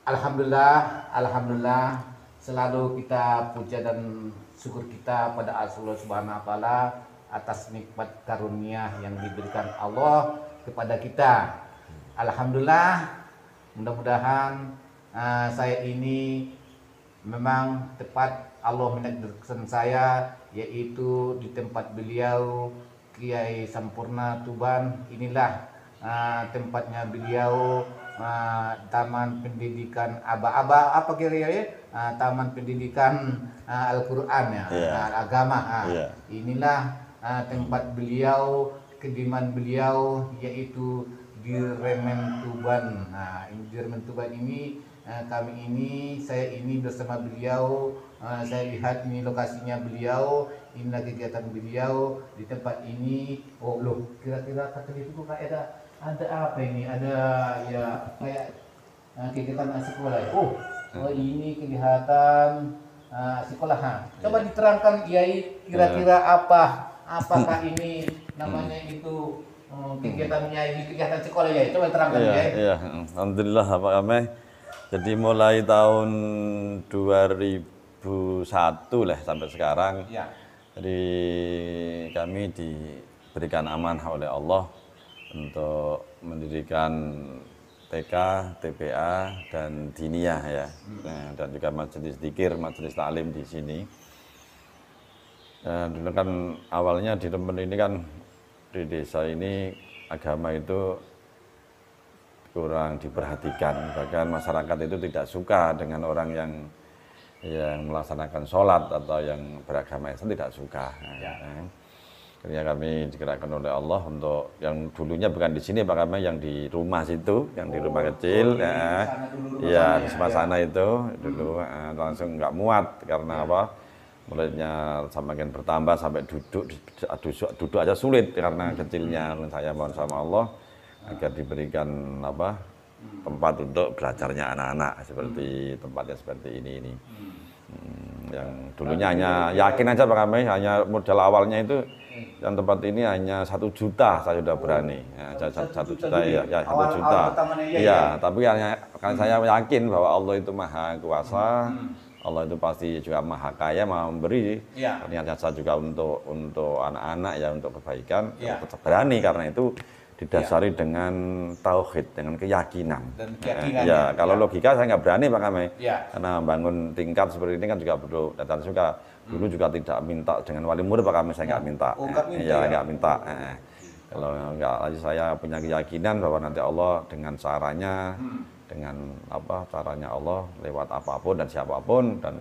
Alhamdulillah, alhamdulillah selalu kita puja dan syukur kita pada Allah Subhanahu wa taala atas nikmat karunia yang diberikan Allah kepada kita. Alhamdulillah, mudah-mudahan saya ini memang tepat Allah menakdirkan saya, yaitu di tempat beliau Kiai Sampurna Tuban. Inilah tempatnya beliau, Taman Pendidikan Aba-Aba apa kira-kira Taman Pendidikan Al-Quran ya, agama. Inilah tempat beliau, kediaman beliau, yaitu di Remen Tuban. Di Remen Tuban ini saya ini bersama beliau, saya lihat ini lokasinya beliau, inilah kegiatan beliau di tempat ini. Oh loh, kira-kira kata itu kok ada apa ini? Ada ya kayak kegiatan sekolah. Oh ini kegiatan sekolah. Coba diterangkan Kiai, kira-kira apakah ini namanya itu kegiatannya ini kegiatan sekolah ya? Coba terangkan Kiai. Iya, alhamdulillah Pak Kame. Jadi mulai tahun 2001 lah sampai sekarang. Ya. Jadi kami diberikan amanah oleh Allah untuk mendirikan TK, TPA, dan diniyah ya, dan juga majelis dzikir, majelis taklim di sini. Dulu kan awalnya di Remen ini kan di desa ini agama itu kurang diperhatikan, bahkan masyarakat itu tidak suka dengan orang yang melaksanakan sholat atau yang beragama Islam, tidak suka. Akhirnya kami digerakkan oleh Allah untuk yang dulunya bukan di sini Pak Kame, yang di rumah situ, yang di rumah kecil, di sebelah sana itu dulu langsung nggak muat karena apa? Muridnya semakin bertambah sampai duduk aja sulit karena kecilnya. Saya mohon sama Allah agar diberikan tempat untuk belajarnya anak-anak seperti tempatnya seperti ini. Yang dulunya hanya yakin aja Pak Kame, hanya modal awalnya itu yang tempat ini hanya 1 juta saya sudah berani, 1 juta ya 1 juta. Iya, tapi karena saya yakin bahwa Allah itu maha kuasa, Allah itu pasti juga maha kaya, maha memberi. Ternyata saya juga untuk anak-anak ya, untuk kebaikan, tetap berani karena itu didasari dengan tauhid, dengan keyakinan. Kalau logika saya nggak berani Pak Kame, karena bangun tingkat seperti ini kan juga perlu data juga. Dulu juga tidak minta dengan wali murid Pak Kame, saya nggak minta. Nggak minta. Kalau nggak lagi saya punya keyakinan bahwa nanti Allah dengan caranya, caranya Allah lewat apapun dan siapapun, dan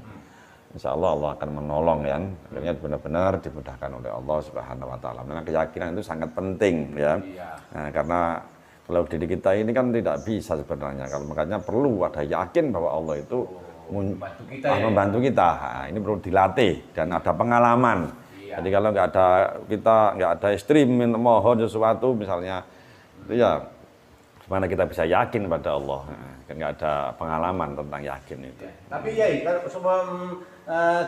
insya Allah Allah akan menolong ya. Akhirnya benar-benar dimudahkan oleh Allah Subhanahu wa taala. Memang keyakinan itu sangat penting ya. Karena kalau diri kita ini kan tidak bisa sebenarnya. Kalau makanya perlu ada yakin bahwa Allah itu membantu kita. Ini perlu dilatih dan ada pengalaman. Jadi kalau kita nggak ada ekstrim mohon sesuatu misalnya, itu ya gimana kita bisa yakin pada Allah? Kan nggak ada pengalaman tentang yakin itu. Tapi ya,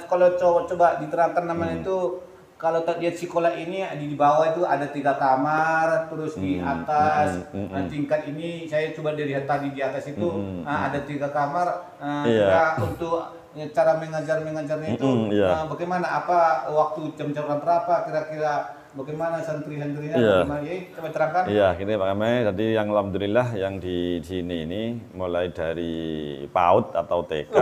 kalau coba diterangkan namanya itu, kalau lihat sekolah ini di bawah itu ada 3 kamar, terus di atas tingkat ini saya coba dilihat tadi di atas itu ada 3 kamar. Untuk cara mengajarnya itu bagaimana? Apa waktu jam-jam berapa kira-kira? Bagaimana santri-santrinya? Coba terangkan. Iya, gini Pak Kame. Jadi yang alhamdulillah yang di sini ini mulai dari PAUD atau TK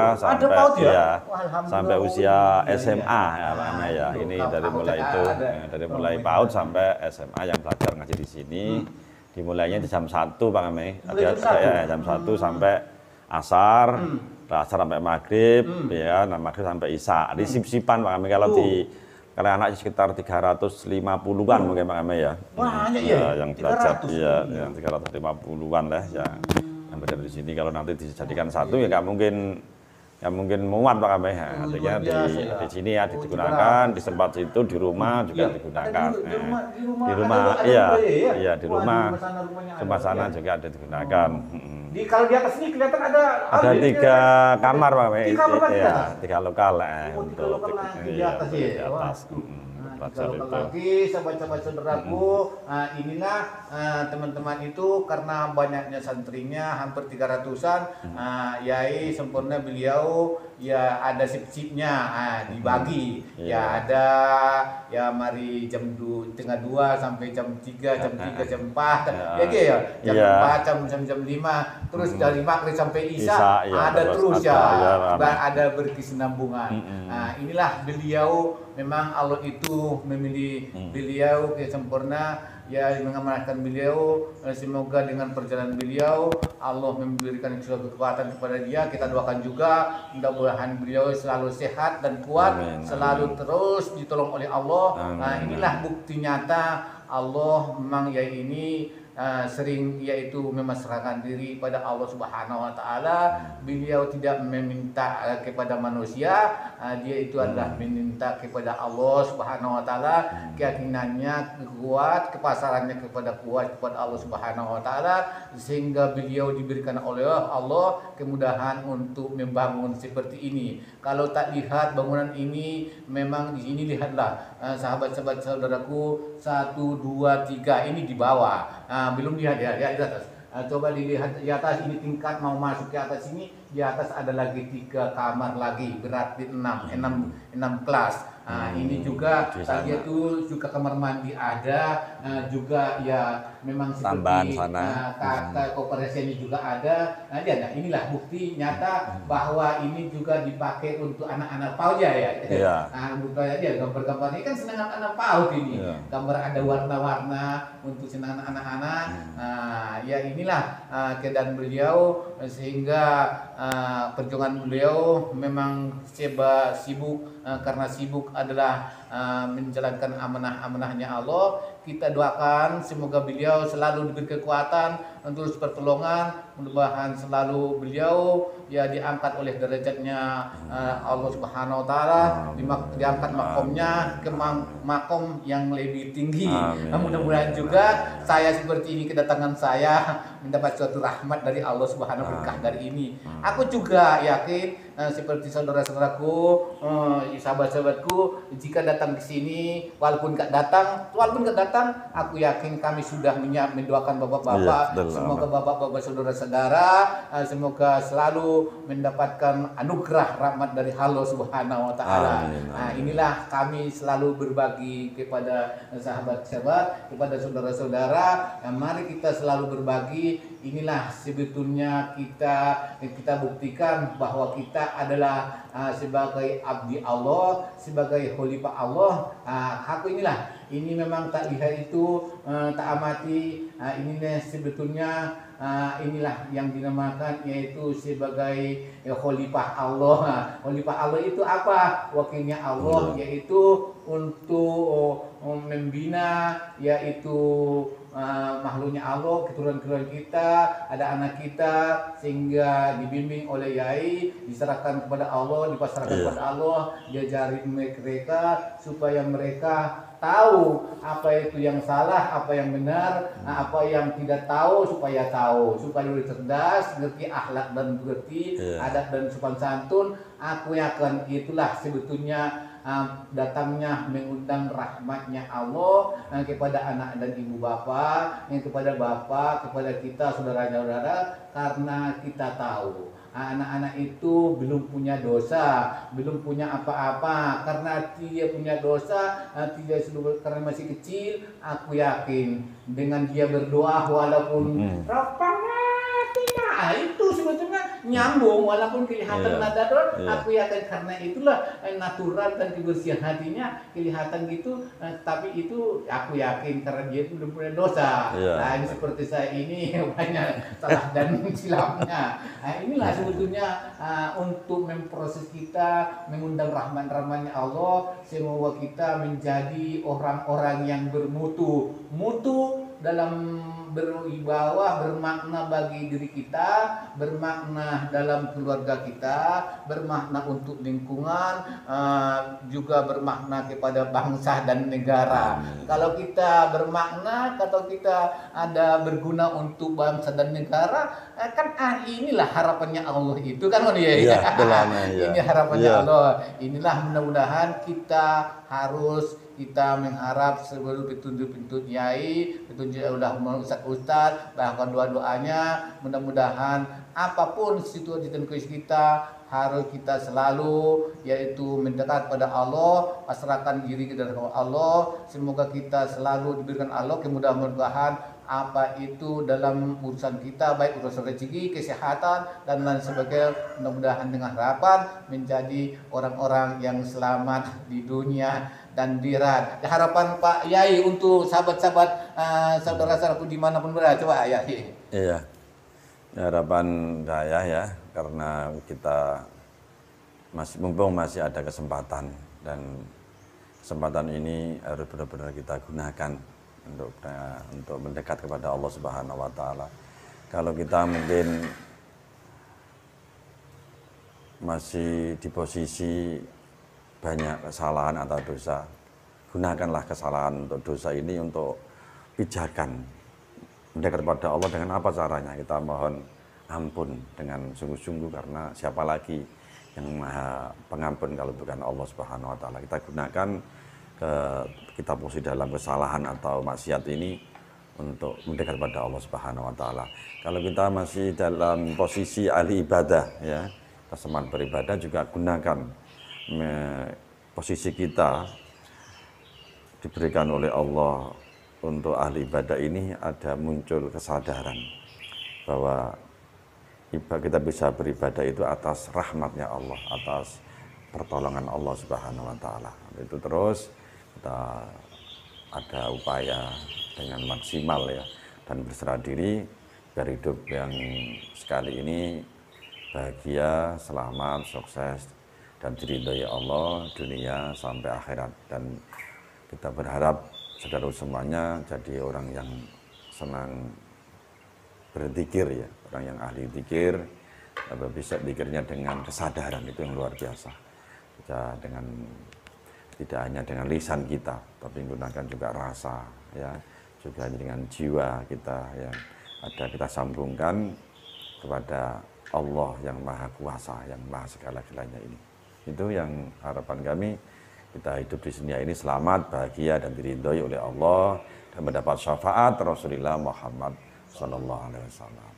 sampai usia SMA ya Pak Kame ya. Ini dari mulai itu, dari mulai PAUD sampai SMA yang belajar ngaji di sini. Dimulainya di jam 1 Pak Kame. Jam 1 sampai asar, asar sampai maghrib, maghrib sampai isya. Di sip-sipan Pak Kame. Karena anak sekitar 350-an mungkin Pak Kame ya. Banyak ya. Yang belajar yang 350-an lah yang belajar di sini. Kalau nanti dijadikan satu ya nggak mungkin muat Pak Kame. Artinya di sini ya digunakan, di tempat situ di rumah juga digunakan. Di rumah sana juga ada digunakan. Kalau di atas ini kelihatan ada 3 kamar Pak Kame. 3 kamar 3 lokal di atas ya. Fajar Kalau itu. lagi sahabat-sahabat saudaraku, inilah teman-teman itu karena banyaknya santrinya hampir 300-an, Yai sempurna beliau ya ada sip-sipnya dibagi. Iya. Ya ada ya mari jam tengah 2 sampai jam 3, jam 3, jam 4. Ya gitu ya. Jam Iya. 4, jam 5, terus dari maghrib sampai Isya, isya iya, ada terus ya. ada. Ada berkesinambungan. Nah, inilah beliau memang Allah itu memilih beliau ke sempurna ya mengamanahkan beliau. Semoga dengan perjalanan beliau Allah memberikan suatu kekuatan kepada dia. Kita doakan juga mudah-mudahan beliau selalu sehat dan kuat, Amin, selalu terus ditolong oleh Allah. Amin, Nah, inilah bukti nyata Allah memang ya ini sering yaitu memasrahkan diri pada Allah Subhanahu wa taala. Beliau tidak meminta kepada manusia, dia itu adalah meminta kepada Allah Subhanahu wa taala. Keyakinannya kuat, kepasarannya kepada Allah Subhanahu wa taala, sehingga beliau diberikan oleh Allah kemudahan untuk membangun seperti ini. Kalau tak lihat bangunan ini, memang di sini lihatlah sahabat-sahabat saudaraku, 1, 2, 3 ini di bawah. Belum lihat ya di atas. Coba dilihat di atas, ini tingkat mau masuk ke atas ini, di atas ada lagi 3 kamar lagi, berarti 6 kelas. Ini juga Di tadi sana. itu juga kamar mandi ada, juga ya memang Tambahan seperti sana. kata koperasi ini juga ada. Nah, inilah bukti nyata bahwa ini juga dipakai untuk anak-anak PAUD ya. Iya. Dia gambar-gambar ini kan senang anak PAUD ini. Iya. Gambar ada warna-warna untuk senang anak-anak. Ya inilah keadaan beliau, sehingga perjuangan beliau memang serba sibuk, karena sibuk adalah menjalankan amanah-amanahnya Allah. Kita doakan semoga beliau selalu diberi kekuatan, terus pertolongan, mudah-mudahan selalu beliau ya diangkat oleh derajatnya Allah Subhanahu wa taala, diangkat makomnya ke makom yang lebih tinggi. Mudah-mudahan juga saya seperti ini, kedatangan saya mendapat suatu rahmat dari Allah Subhanahu wa taala dari ini. Aku juga yakin seperti saudara-saudaraku, sahabat-sahabatku, jika datang ke sini, walaupun gak datang, aku yakin kami sudah mendoakan bapak-bapak. Iya, Semoga bapak-bapak saudara-saudara semoga selalu mendapatkan anugerah rahmat dari Allah Subhanahu wa taala. Amin, amin. Inilah kami selalu berbagi kepada sahabat-sahabat, kepada saudara-saudara. Mari kita selalu berbagi. Inilah sebetulnya kita buktikan bahwa kita adalah sebagai abdi Allah, sebagai khalifah Allah. Aku ini memang tak lihat itu, tak amati. Ini sebetulnya inilah yang dinamakan yaitu sebagai khalifah Allah. Khalifah Allah itu apa? Wakilnya Allah, yaitu untuk membina yaitu makhluknya Allah, keturunan-keturunan kita, ada anak kita, sehingga dibimbing oleh Yai, diserahkan kepada Allah, dipasrahkan kepada Allah, diajari mereka supaya mereka tahu apa itu yang salah, apa yang benar, apa yang tidak tahu supaya tahu, supaya lebih cerdas, ngerti akhlak dan ngerti adat dan sopan santun. Aku yakin itulah sebetulnya datangnya mengundang rahmatnya Allah kepada anak dan ibu bapak, kepada bapak, kepada kita saudara-saudara, karena kita tahu anak-anak itu belum punya dosa, belum punya apa-apa. Karena dia punya dosa, karena masih kecil, aku yakin dengan dia berdoa walaupun Rabbana atina, itu sebetulnya nyambung walaupun kelihatan nada doa. Aku yakin karena itulah natural dan kebersihan hatinya kelihatan gitu, tapi itu aku yakin karena dia itu belum punya dosa. Nah, ini seperti saya ini banyak salah dan silapnya. Inilah sebetulnya untuk memproses kita, mengundang rahmat-rahmatnya Allah. Semoga kita menjadi orang-orang yang bermutu dalam berwibawa, bermakna bagi diri kita, bermakna dalam keluarga kita, bermakna untuk lingkungan, juga bermakna kepada bangsa dan negara. Kalau kita bermakna, kalau kita ada berguna untuk bangsa dan negara, kan inilah harapannya Allah itu kan Iya, ini harapannya Allah. Inilah mudah-mudahan kita harus kita mengharap seluruh petunjuk-petunjuk Yai, petunjuk ulah ustaz-ustaz, bahkan doa-doanya, mudah-mudahan apapun situasi dan kondisi kita harus kita selalu yaitu mendekat pada Allah, pasrahkan diri kepada Allah. Semoga kita selalu diberikan Allah kemudahan-mudahan apa itu dalam urusan kita, baik urusan rezeki, kesehatan dan lain sebagainya. Mudah-mudahan dengan harapan menjadi orang-orang yang selamat di dunia dan di akhirat. Harapan Pak Yai untuk sahabat-sahabat saudara-saudaraku dimanapun berada, coba Yai. Iya, harapan saya ya, karena kita mumpung masih ada kesempatan, dan kesempatan ini harus benar-benar kita gunakan untuk mendekat kepada Allah Subhanahu wa taala. Kalau kita mungkin masih di posisi banyak kesalahan atau dosa, gunakanlah kesalahan untuk dosa ini untuk pijakan mendekat kepada Allah. Dengan apa caranya? Kita mohon ampun dengan sungguh-sungguh, karena siapa lagi yang maha pengampun kalau bukan Allah Subhanahu wa taala. Kita gunakan kita posisi dalam kesalahan atau maksiat ini untuk mendekat kepada Allah Subhanahu wa taala. Kalau kita masih dalam posisi ahli ibadah ya, kita semangat beribadah, juga gunakan posisi kita diberikan oleh Allah untuk ahli ibadah ini, ada muncul kesadaran bahwa kita bisa beribadah itu atas rahmatnya Allah, atas pertolongan Allah Subhanahu wa taala. Itu terus kita ada upaya dengan maksimal ya, dan berserah diri biar hidup yang sekali ini bahagia, selamat, sukses, dan diridhoi Allah dunia sampai akhirat. Dan kita berharap saudara semuanya jadi orang yang senang berzikir ya, orang yang ahli zikir, bisa zikirnya dengan kesadaran, itu yang luar biasa. Kita dengan tidak hanya dengan lisan kita, tapi menggunakan juga rasa ya, juga dengan jiwa kita yang ada, kita sambungkan kepada Allah yang maha kuasa, yang maha segala-galanya ini. Itu yang harapan kami, kita hidup di dunia ini selamat, bahagia, dan diridhoi oleh Allah, dan mendapat syafaat Rasulullah Muhammad sallallahu alaihi wasallam.